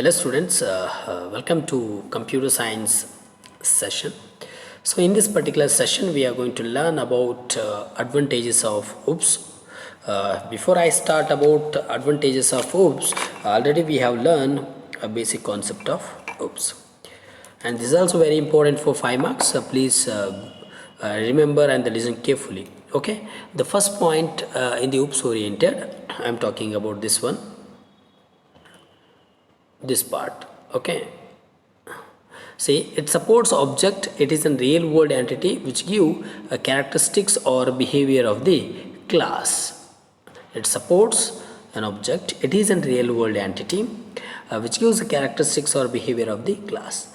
Hello students, welcome to computer science session. So in this particular session we are going to learn about advantages of OOPS. Before I start about advantages of OOPS, already we have learned a basic concept of OOPS, and this is also very important for 5 marks. Please remember and listen carefully. Okay, the first point in the OOPS oriented, I am talking about this one, this part. Okay, see, it supports object. It is a real world entity which give characteristics or behavior of the class. It supports an object. It is a real world entity which gives characteristics or behavior of the class.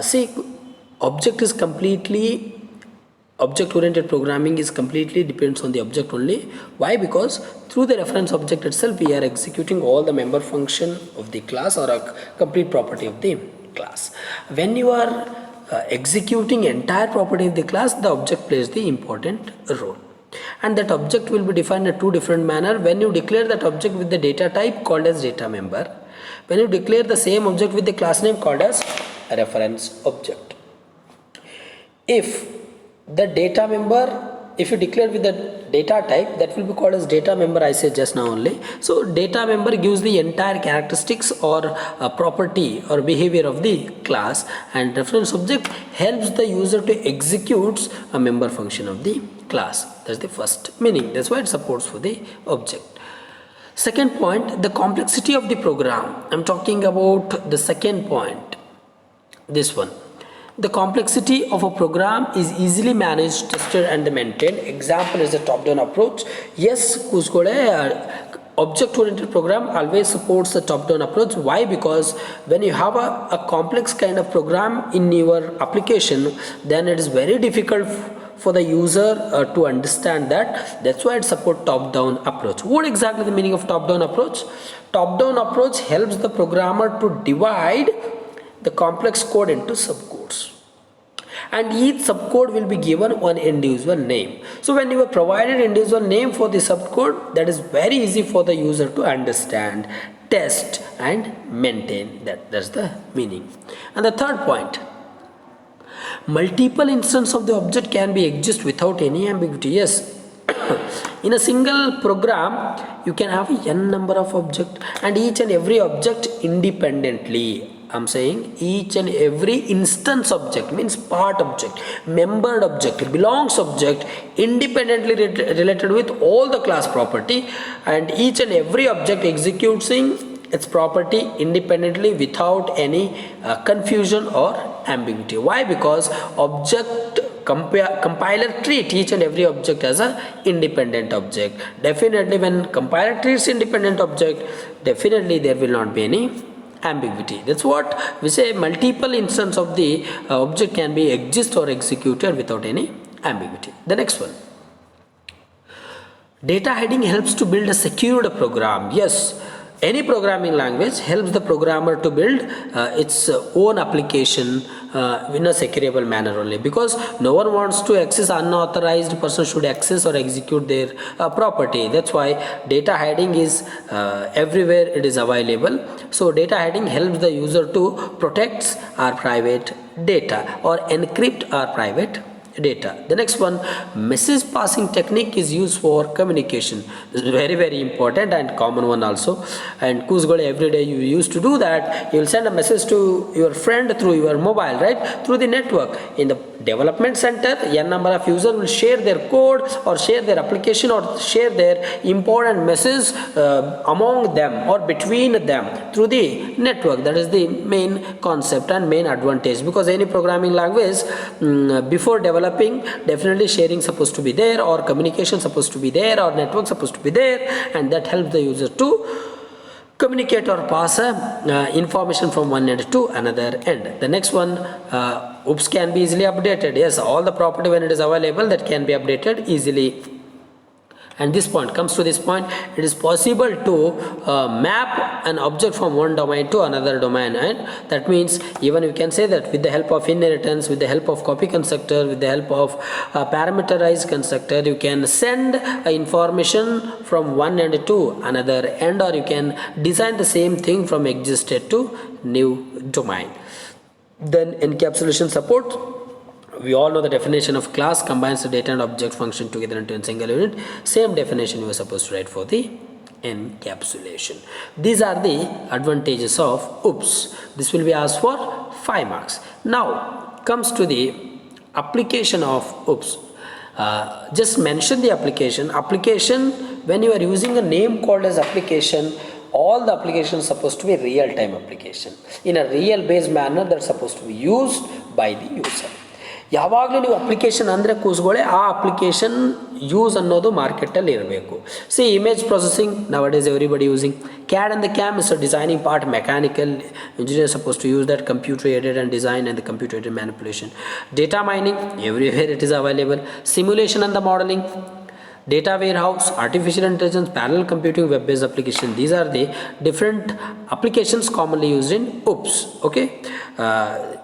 See, object is completely object oriented programming is completely depends on the object only. Why? Because through the reference object itself we are executing all the member function of the class or a complete property of the class. When you are executing entire property of the class, the object plays the important role, and that object will be defined in two different manner. When you declare that object with the data type called as data member, when you declare the same object with the class name called as a reference object. If the data member, if you declare with the data type, that will be called as data member, I said just now only. So data member gives the entire characteristics or property or behavior of the class, and reference object helps the user to execute a member function of the class. That's the first meaning. That's why it supports for the object. Second point, the complexity of the program. I'm talking about the second point, this one. The complexity of a program is easily managed, tested and maintained. Example is the top-down approach. Yes, object-oriented program always supports the top-down approach. Why? Because when you have a complex kind of program in your application, then it is very difficult for the user to understand that. That's why it supports top-down approach. What exactly the meaning of top-down approach? Top-down approach helps the programmer to divide the complex code into subcodes, and each subcode will be given one individual name. So when you are provided individual name for the subcode, that is very easy for the user to understand, test and maintain. That's the meaning. And the third point, multiple instances of the object can be exist without any ambiguity. Yes, in a single program you can have n number of objects, and each and every object independently. I'm saying each and every instance object means part object, membered object, belongs object, independently related with all the class property, and each and every object executing its property independently without any confusion or ambiguity. Why? Because object compiler treat each and every object as a independent object. Definitely when compiler treats independent object, definitely there will not be any ambiguity. That's what we say, multiple instances of the object can be exist or executed without any ambiguity. The next one, data hiding helps to build a secured program. Yes, any programming language helps the programmer to build its own application in a secureable manner only, because no one wants to access, unauthorized person should access or execute their property. That's why data hiding is everywhere it is available. So data hiding helps the user to protect our private data or encrypt our private data. The next one, message passing technique is used for communication. This is very important and common one also, and every day you used to do that. You will send a message to your friend through your mobile, right, through the network. In the development center, n number of users will share their code or share their application or share their important message among them or between them through the network. That is the main concept and main advantage, because any programming language before developing, definitely sharing supposed to be there, or communication supposed to be there, or network supposed to be there, and that helps the user to communicate or pass information from one end to another end. The next one, OOPS can be easily updated. Yes, all the property when it is available, that can be updated easily. and this point comes to this point, it is possible to map an object from one domain to another domain. And that means even you can say that with the help of inheritance, with the help of copy constructor, with the help of parameterized constructor, you can send information from one end to another end, or you can design the same thing from existed to new domain. Then encapsulation support. We all know the definition of class combines the data and object function together into a single unit. Same definition you are supposed to write for the encapsulation. These are the advantages of OOPS. This will be asked for 5 marks. Now comes to the application of OOPS. Just mention the application. Application, when you are using a name called as application, all the applications supposed to be real-time application. In a real-based manner, that's supposed to be used by the user. ಯಾವಾಗಲೂ ನೀವು application ಅಂದರೆ ಕೂಸ್ಕೊಳ್ಳಿ, ಆ application use ಅನ್ನೋದು ಮಾರ್ಕೆಟಲ್ಲಿ ಇರಬೇಕು. C image processing, nowadays everybody using CAD and the CAM is a designing part. Mechanical engineers supposed to use that, computer aided and design and the computer aided manipulation. Data mining, everywhere it is available. Simulation and the modeling, data warehouse, artificial intelligence, parallel computing, web-based application. These are the different applications commonly used in OOPS. Okay,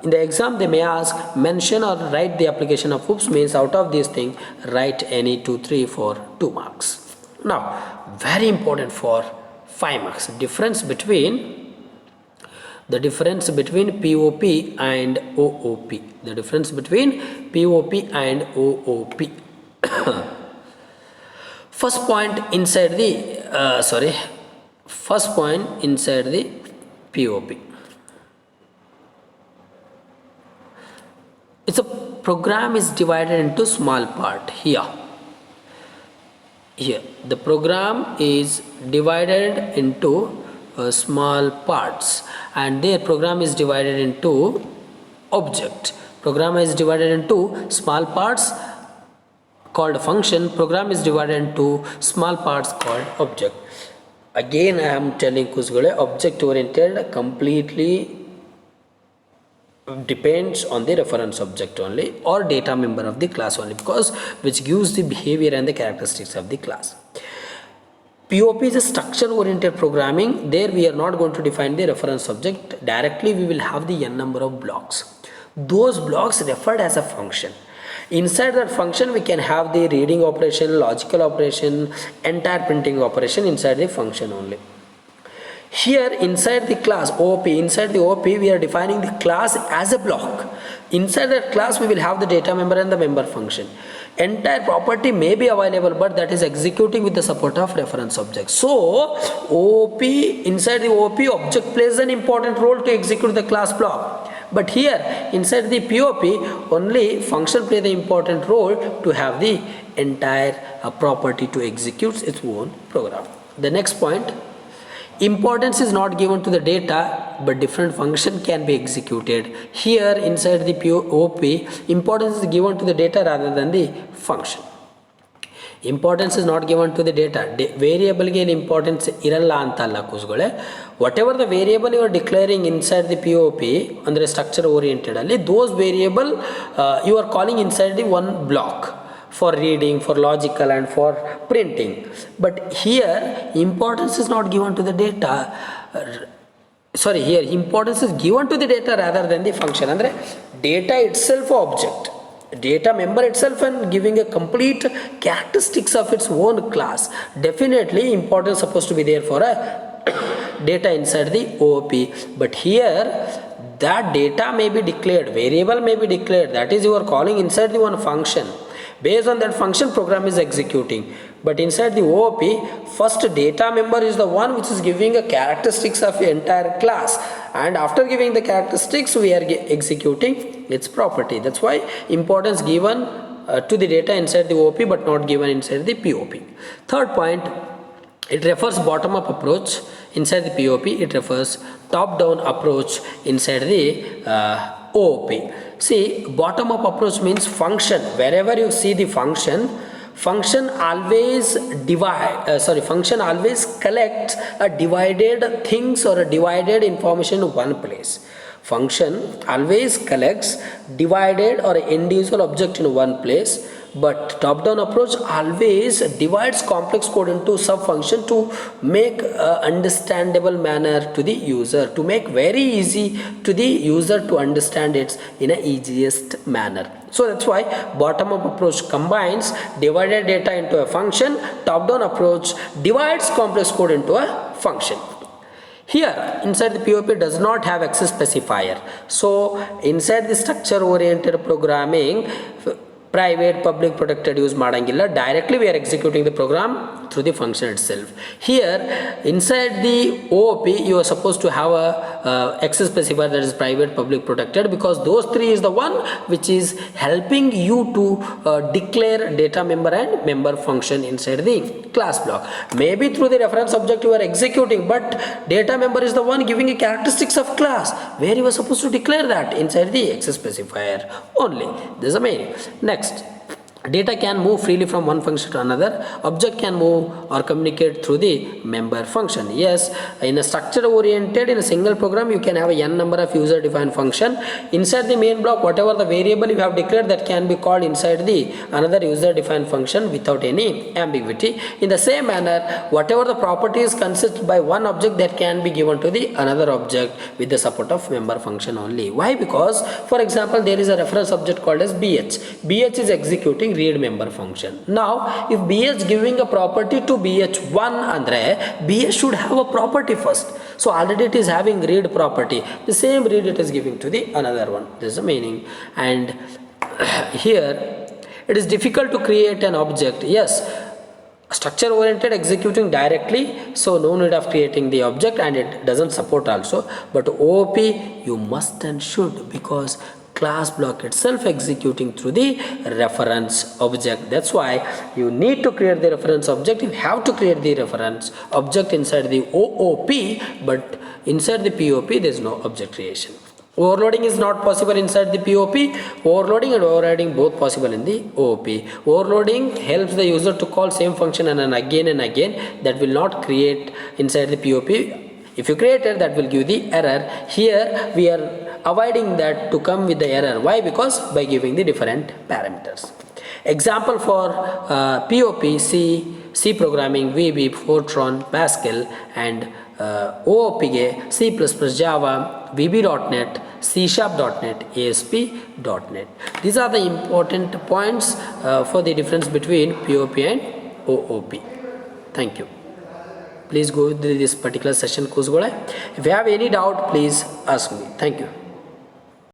in the exam they may ask mention or write the application of OOPS, means out of these things write any 2, 3, 4, 2 marks. Now very important for 5 marks, difference between POP and OOP. The difference between POP and OOP. First point inside the POP. It's a program is divided into small part. Here the program is divided into small parts, and their program is divided into object. Program is divided into small parts called function. Program is divided into small parts called object. Again I am telling Kuzgule, object oriented completely depends on the reference object only or data member of the class only, because which gives the behavior and the characteristics of the class. POP is a structure oriented programming. There we are not going to define the reference object directly. We will have the n number of blocks. Those blocks referred as a function. Inside that function we can have the reading operation, logical operation, entire printing operation inside the function only. Here inside the class OOP, inside the OOP we are defining the class as a block. Inside that class we will have the data member and the member function. Entire property may be available, but that is executing with the support of reference object. So OOP, inside the OOP object plays an important role to execute the class block. But here inside the POP only function play the important role to have the entire property to execute its own program. The next point, importance is not given to the data, but different function can be executed. Here inside the POP, importance is given to the data rather than the function. Importance is not given to the data. Variable ಗೆ importance ಇರಲ್ಲ ಅಂತ ಅಲ್ಲ ಕೂಸ್ಗಳೇ. Whatever the variable you are declaring inside the POP ಅಂದರೆ structure oriented ಅಲ್ಲಿ, those variable you are calling inside the one block for reading, for logical and for printing. But here importance is not given to the data. Here importance is given to the data rather than the function. ಅಂದರೆ data itself object, data member itself, and giving a complete characteristics of its own class. Definitely importance supposed to be there for a data inside the OOP. But here that data may be declared, variable may be declared, that is you are calling inside the one function. Based on that function program is executing. But inside the OOP, first data member is the one which is giving a characteristics of the entire class, and after giving the characteristics we are executing its property. That's why importance given to the data inside the OOP but not given inside the POP. Third point, it refers bottom up approach inside the POP. It refers top down approach inside the OOP. See, bottom up approach means function, wherever you see the function always function always collects a divided things or a divided information in one place. Function always collects divided or individual object in one place, But top-down approach always divides complex code into sub-function to make understandable manner to the user, to make very easy to the user to understand it in a easiest manner. So that's why bottom-up approach combines divided data into a function. Top-down approach divides complex code into a function. Here inside the POP does not have access specifier. So inside the structure oriented programming, private public protected use ಮಾಡಂಗಿಲ್ಲ, directly we are executing the program through the function itself. Here inside the OOP you are supposed to have a access specifier, that is private public protected, because those three is the one which is helping you to declare data member and member function inside the class block. Maybe through the reference object you are executing, but data member is the one giving a characteristics of class where you are supposed to declare that inside the access specifier only. This is the meaning. Next, data can move freely from one function to another. Object can move or communicate through the member function. Yes, in a structure oriented, in a single program you can have a n number of user defined function. Inside the main block, whatever the variable you have declared, that can be called inside the another user defined function without any ambiguity. In the same manner, whatever the properties consist by one object, that can be given to the another object with the support of member function only. Why? Because for example there is a reference object called as bh. Bh is executing read member function. Now if bh giving a property to bh1 andre, bh should have a property first. So already it is having read property, the same read it is giving to the another one. This is the meaning. And here it is difficult to create an object. Yes, structure oriented executing directly, so no need of creating the object, and it doesn't support also. But OOP you must and should, because class block itself executing through the reference object. That's why you need to create the reference object. You have to create the reference object inside the OOP, but inside the POP there is no object creation. Overloading is not possible inside the POP. Overloading and overriding both possible in the OOP. Overloading helps the user to call same function and again. That will not create inside the POP. If you created, that will give the error. Here we are avoiding that to come with the error. Why? Because by giving the different parameters. Example for POP: C programming, VB, Fortran, Pascal, and OOP ಗೆ C++, Java, VB.NET, C#.NET, ASP.NET. These are the important points for the difference between POP and OOP. Thank you. Please go through this particular session. If you have any doubt, please ask me. Thank you.